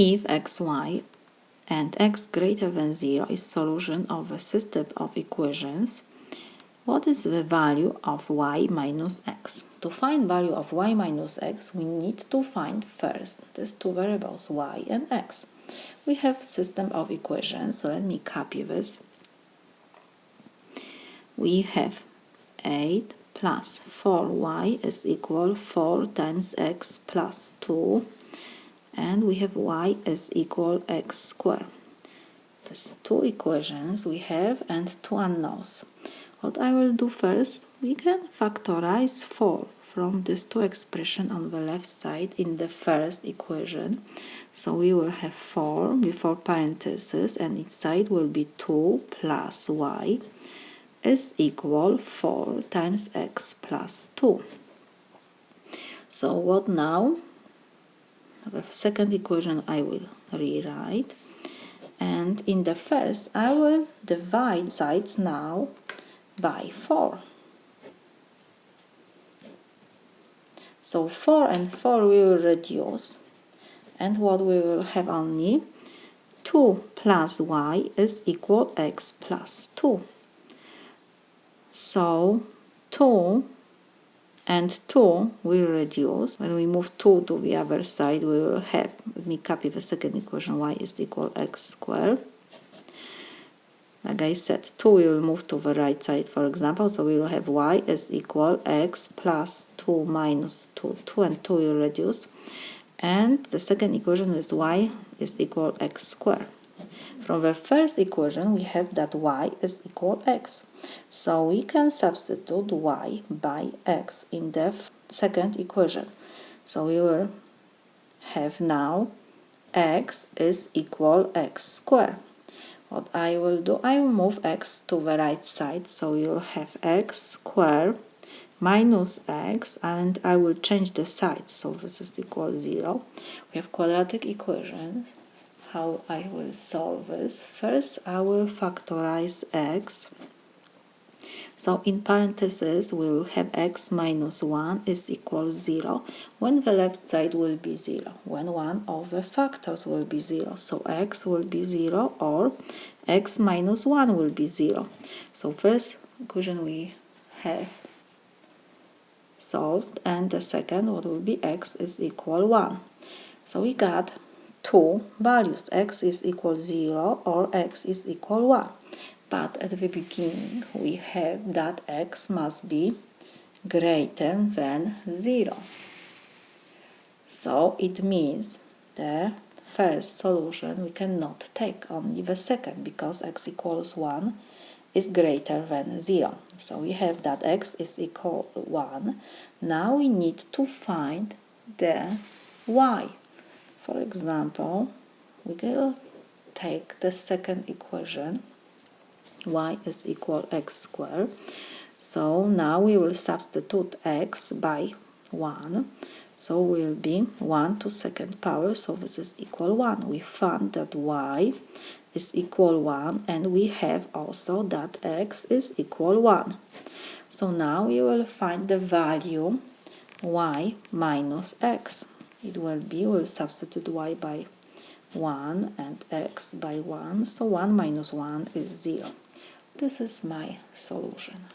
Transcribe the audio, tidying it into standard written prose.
If xy and x greater than 0 is solution of a system of equations, what is the value of y minus x? To find value of y minus x, we need to find first these two variables y and x. We have system of equations, so let me copy this. We have 8 plus 4y is equal 4 times x plus 2, and we have y is equal x squared. These two equations we have and two unknowns. What I will do first, we can factorize 4 from these two expressions on the left side in the first equation. So we will have 4 before parentheses, and inside will be 2 plus y is equal 4 times x plus 2. So what now? The second equation I will rewrite, and in the first I will divide sides now by 4. So 4 and 4 we will reduce, and what we will have only 2 plus y is equal x plus 2. So 2 and 2 will reduce. When we move 2 to the other side, we will have, let me copy the second equation, y is equal x squared. Like I said, 2 will move to the right side, for example, so we will have y is equal x plus 2 minus 2. 2 and 2 will reduce. And the second equation is y is equal x squared. From the first equation, we have that y is equal x. So we can substitute y by x in the second equation. So we will have now x is equal x squared. What I will do, I will move x to the right side, so you will have x squared minus x, and I will change the sides, so this is equal 0. We have quadratic equations. How I will solve this? First, I will factorize x. So in parentheses, we will have x minus 1 is equal 0, when the left side will be 0, when one of the factors will be 0. So x will be 0 or x minus 1 will be 0. So first equation we have solved, and the second, what will be x is equal 1. So we got two values, x is equal 0 or x is equal 1. But at the beginning we have that x must be greater than 0. So it means the first solution we cannot take, only the second, because x equals 1 is greater than 0. So we have that x is equal 1. Now we need to find the y. For example, we will take the second equation, y is equal x squared. So now we will substitute x by 1. So will be 1 to second power, so this is equal 1. We found that y is equal 1, and we have also that x is equal 1. So now we will find the value y minus x. It will be, we'll substitute y by 1 and x by 1, so 1 minus 1 is 0. This is my solution.